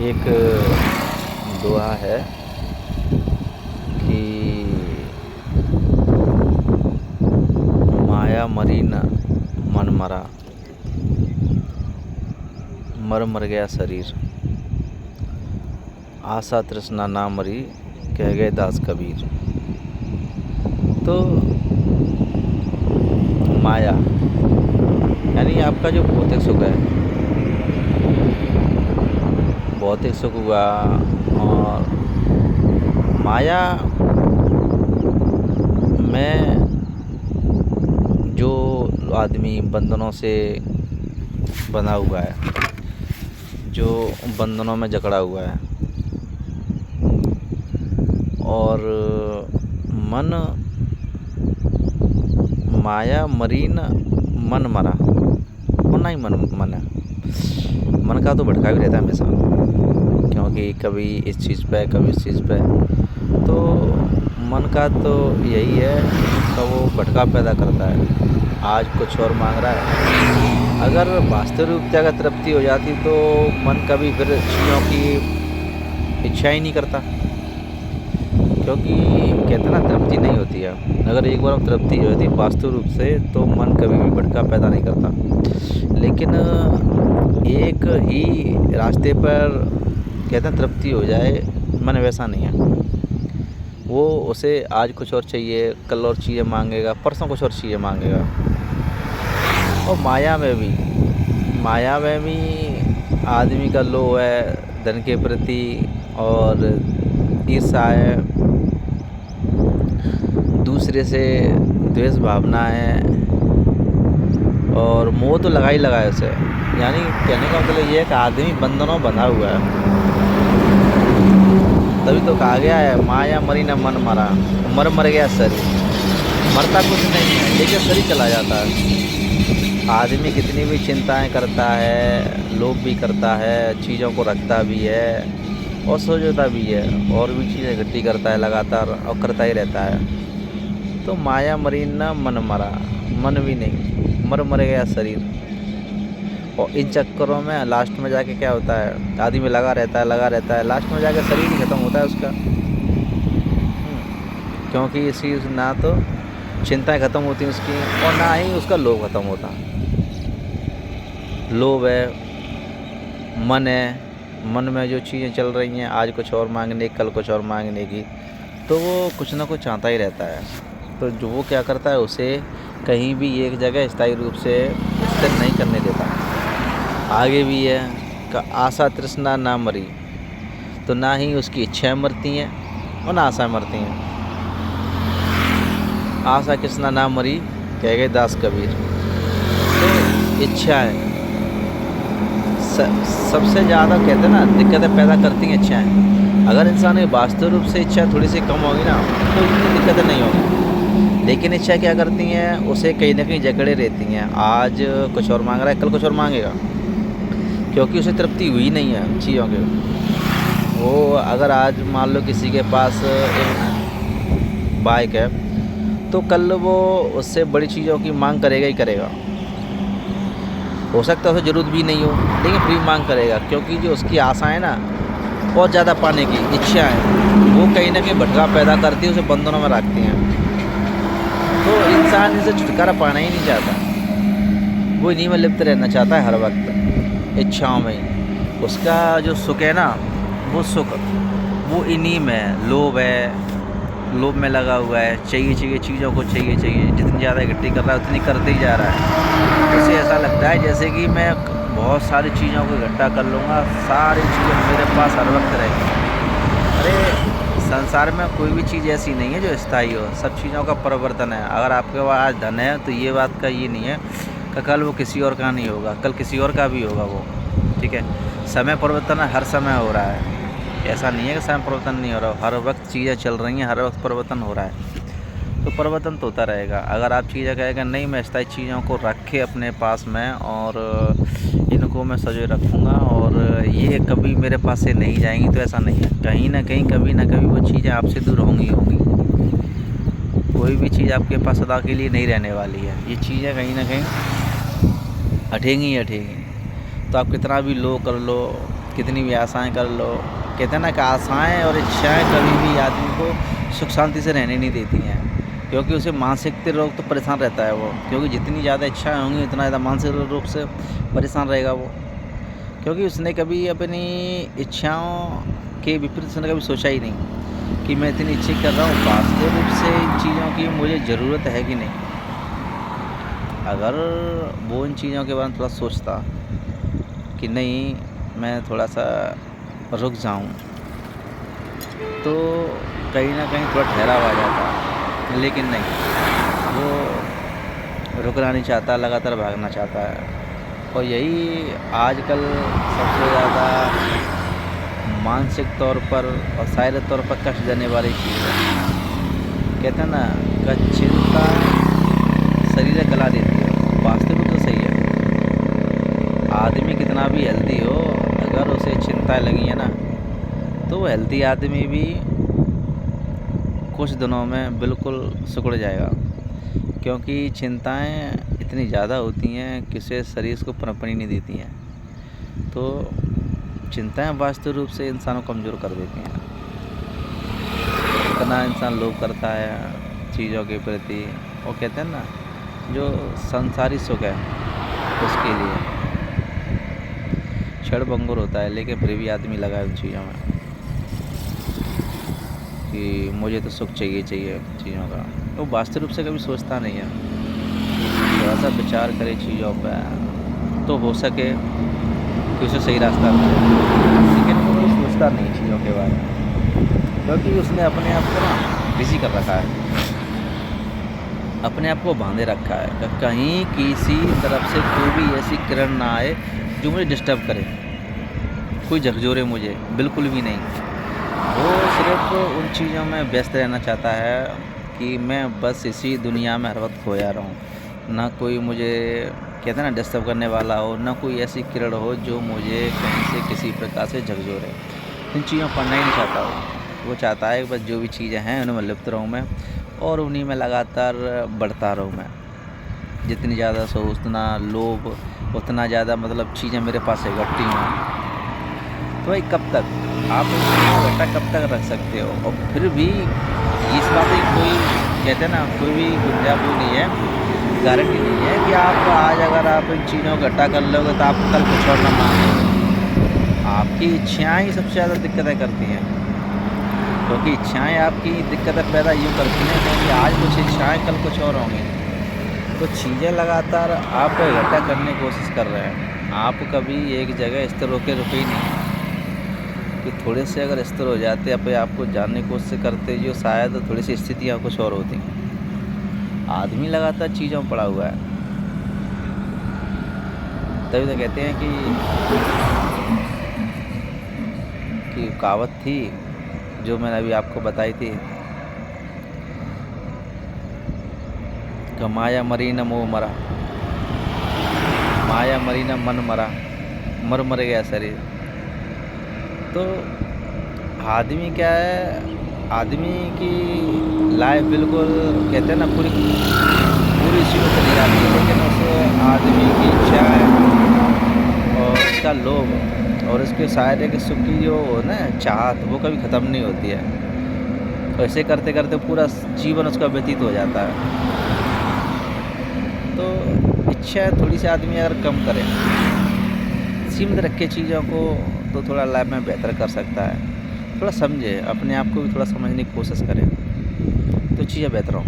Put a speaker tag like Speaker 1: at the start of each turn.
Speaker 1: एक दोहा है कि माया मरी न मन मरा, मर मर गया शरीर, आशा तृष्णा ना मरी, कह गए दास कबीर। तो माया यानी आपका जो भौतिक सुख है, भौतिक सुख हुआ, और माया में जो आदमी बंधनों से बंधा हुआ है, जो बंधनों में जकड़ा हुआ है, और मन माया मरी न मन मरा, और ना ही मन है। मन का तो भटका भी रहता है हमेशा, क्योंकि कभी इस चीज़ पे कभी इस चीज़ पे। तो मन का तो यही है कि वो भटका पैदा करता है, आज कुछ और मांग रहा है। अगर वास्तविकता का तृप्ति हो जाती तो मन कभी फिर चीज़ों की इच्छा ही नहीं करता, क्योंकि कहते हैं ना तृप्ति नहीं होती है। अगर एक बार तृप्ति हो जाती वास्तविक रूप से तो मन कभी भी भटका पैदा नहीं करता। लेकिन एक ही रास्ते पर कहते हैं तृप्ति हो जाए, मन वैसा नहीं है। वो उसे आज कुछ और चाहिए, कल और चीज़ें मांगेगा, परसों कुछ और चीज़ें मांगेगा। और माया में भी आदमी का लोभ है धन के प्रति, और ईर्ष्या है, दूसरे से द्वेष भावना है, और मोह तो लगा ही लगा है उसे। यानी कहने का मतलब ये है कि आदमी बंधनों बंधा हुआ है। तभी तो कहा गया है माया मरी न मन मरा, मर गया शरीर। मरता कुछ नहीं है, लेकिन शरीर चला जाता है। आदमी कितनी भी चिंताएं करता है, लोभ भी करता है, चीज़ों को रखता भी है और सोचता भी है, और भी चीज़ें इकट्ठी करता है लगातार, और करता ही रहता है। तो माया मरी न मन मरा, मन भी नहीं, मर गया शरीर। और इन चक्करों में लास्ट में जाके क्या होता है, आदमी लगा रहता है, लास्ट में जाके शरीर ही ख़त्म होता है उसका। क्योंकि इसी ना तो चिंताएं ख़त्म होती हैं उसकी, और ना ही उसका लोभ ख़त्म होता। लोभ है, मन है, मन में जो चीज़ें चल रही हैं, आज कुछ और मांगने की, कल कुछ और मांगने की, तो वो कुछ ना कुछ चाहता ही रहता है। तो जो वो क्या करता है, उसे कहीं भी एक जगह स्थायी रूप से स्थिर नहीं करने देता। आगे भी है कि आशा तृष्णा ना मरी, तो ना ही उसकी इच्छाएं मरती हैं और ना आशाएं मरती हैं। आशा तृष्णा ना मरी, कह गए दास कबीर। तो इच्छाएं सबसे ज़्यादा कहते हैं ना दिक्कतें पैदा करती हैं इच्छाएं। अगर इंसान की वास्तविक रूप से इच्छा थोड़ी सी कम होगी ना, तो इतनी दिक्कतें नहीं होगी। लेकिन इच्छा क्या करती हैं, उसे कहीं ना कहीं जकड़े रहती हैं। आज कुछ और मांग रहा है, कल कुछ और मांगेगा, क्योंकि उसे तृप्ति हुई नहीं है चीज़ों के। वो अगर आज मान लो किसी के पास एक बाइक है, तो कल वो उससे बड़ी चीज़ों की मांग करेगा ही करेगा। हो सकता है उसे ज़रूरत भी नहीं हो, लेकिन फिर मांग करेगा, क्योंकि जो उसकी आशा है ना, बहुत ज़्यादा पाने की इच्छा है, वो कहीं ना कहीं भटका पैदा करती है, उसे बंधनों में रखती हैं। तो इंसान इसे छुटकारा पाना ही नहीं चाहता, वो इन्हीं में लिप्त रहना चाहता है हर वक्त, इच्छाओं में ही। उसका जो सुख है ना, वो सुख वो इन्हीं में, लोभ है, लोभ में लगा हुआ है, चाहिए चीज़ों को चाहिए, जितनी ज़्यादा इकट्ठी कर रहा है उतनी करते ही जा रहा है। उसे ऐसा लगता है जैसे कि मैं बहुत सारी चीज़ों को इकट्ठा कर लूँगा, सारी चीज़ें मेरे पास हर वक्त रहेंगी। अरे संसार में कोई भी चीज़ ऐसी नहीं है जो स्थायी हो, सब चीज़ों का परिवर्तन है। अगर आपके पास आज धन है तो ये बात का ये नहीं है कि कल वो किसी और का नहीं होगा, कल किसी और का भी होगा वो, ठीक है। समय परिवर्तन हर समय हो रहा है, ऐसा नहीं है कि समय परिवर्तन नहीं हो रहा। हर वक्त चीज़ें चल रही हैं, हर वक्त परिवर्तन हो रहा है, तो परिवर्तन तो होता रहेगा। अगर आप चीज़ें कहेगा नहीं मैं स्थायी चीज़ों को रखे अपने पास में, और इनको मैं सजोए रखूँगा और ये कभी मेरे पास से नहीं जाएंगी, तो ऐसा नहीं है। कहीं ना कहीं कभी ना कभी वो चीज़ें आपसे दूर होंगी। कोई भी चीज़ आपके पास सदा के लिए नहीं रहने वाली है, ये चीज़ें कहीं ना कहीं हटेंगी ही हटेंगी। तो आप कितना भी लो कर लो, कितनी भी आशाएं कर लो, कहते हैं ना कि आशाएं और इच्छाएं कभी भी आदमी को सुख शांति से रहने नहीं देती हैं, क्योंकि उसे मानसिक रोग तो परेशान रहता है वो, क्योंकि जितनी ज़्यादा इच्छाएं होंगी उतना ज़्यादा मानसिक रूप से परेशान रहेगा वो, क्योंकि उसने कभी अपनी इच्छाओं के विपरीत उसने कभी सोचा ही नहीं कि मैं इतनी इच्छा कर रहा हूँ, वास्तविक रूप से इन चीज़ों की मुझे ज़रूरत है कि नहीं। अगर वो इन चीज़ों के बारे में थोड़ा सोचता कि नहीं, मैं थोड़ा सा रुक जाऊं, तो कहीं ना कहीं थोड़ा ठहराव आ जाता, लेकिन नहीं, वो रुकना नहीं चाहता, लगातार भागना चाहता है। और यही आजकल सबसे ज़्यादा मानसिक तौर पर और शारीरिक तौर पर कष्ट देने वाली चीज़ है। कहते हैं ना कि चिंता शरीर गला देती है, वास्तविक रूप से सही है। आदमी कितना भी हेल्दी हो, अगर उसे चिंताएं लगी है ना, तो वो हेल्दी आदमी भी कुछ दिनों में बिल्कुल सिकुड़ जाएगा, क्योंकि चिंताएं इतनी ज़्यादा होती हैं कि उसे शरीर को पनपने नहीं देती हैं। तो चिंताएं वास्तविक रूप से इंसान को कमज़ोर कर देती हैं। इतना इंसान लोभ करता है चीज़ों के प्रति, वो कहते हैं ना जो संसारी सुख है उसके लिए क्षणभंगुर होता है, लेकिन फिर भी आदमी लगा है उन चीज़ों में कि मुझे तो सुख चाहिए चीज़ों का। वो वास्तविक रूप से कभी सोचता नहीं है, थोड़ा सा विचार करे चीज़ों पर तो हो सके कि उसे सही रास्ता मिले, लेकिन वो कभी सोचता नहीं चीज़ों के बारे में, क्योंकि उसने अपने आप को ना बिजी कर रखा है, अपने आप को बांधे रखा है कि कहीं किसी तरफ से कोई भी ऐसी किरण ना आए जो मुझे डिस्टर्ब करे, कोई झकझोरे मुझे, बिल्कुल भी नहीं। वो सिर्फ उन चीज़ों में व्यस्त रहना चाहता है कि मैं बस इसी दुनिया में हर वक्त खोया रहूं, ना कोई मुझे कहते हैं ना डिस्टर्ब करने वाला हो, ना कोई ऐसी किरण हो जो मुझे कहीं से किसी प्रकार से झकझोरे। इन चीज़ों को पढ़ना ही नहीं चाहता वो चाहता है बस जो भी चीज़ें हैं उनमें लिप्त रहूँ मैं, और उन्हीं में लगातार बढ़ता रहूँ मैं। जितनी ज़्यादा सोच उतना लोभ, उतना ज़्यादा मतलब चीज़ें मेरे पास इकट्ठी हों। तो भाई कब तक आप इकट्ठा कब तक रख सकते हो? और फिर भी इस बात की कोई कहते हैं ना कोई भी गुंजाइश नहीं है, गारंटी नहीं है कि आप आज अगर आप इन चीज़ों को इकट्ठा कर लोगे तो आप कल कुछ और ना मांगोगे। आपकी इच्छाएँ ही सबसे ज़्यादा दिक्कतें करती हैं, क्योंकि इच्छाएँ आपकी दिक्कतें पैदा यूँ करती हैं क्योंकि आज कुछ इच्छाएँ कल कुछ और होंगी। तो चीज़ें लगातार आप इकट्ठा करने की कोशिश कर रहे हैं, आप कभी एक जगह स्थिर होकर रुके ही नहीं कि थोड़े से अगर स्थिर हो जाते अपने आप को जानने की कोशिश करते जो शायद थोड़ी सी स्थितियाँ कुछ और होती। आदमी लगातार चीज़ों में पड़ा हुआ है, तभी तो कहते हैं कि कहावत थी जो मैंने अभी आपको बताई थी कि माया मरी न मोह मरा, माया मरी न मन मरा, मर गया शरीर। तो आदमी क्या है, आदमी की लाइफ बिल्कुल कहते हैं ना पूरी इसी में चली जाती है, लेकिन उस आदमी की इच्छाएँ और उसका लोभ और उसके शारीरिक सुख की जो ना चाहत वो कभी ख़त्म नहीं होती है। तो ऐसे करते करते पूरा जीवन उसका व्यतीत हो जाता है। तो इच्छा थोड़ी सी आदमी अगर कम करे, सीमित रखे चीज़ों को, तो थोड़ा लाइफ में बेहतर कर सकता है। थोड़ा समझे, अपने आप को भी थोड़ा समझने की कोशिश करें तो चीज़ें बेहतर हों।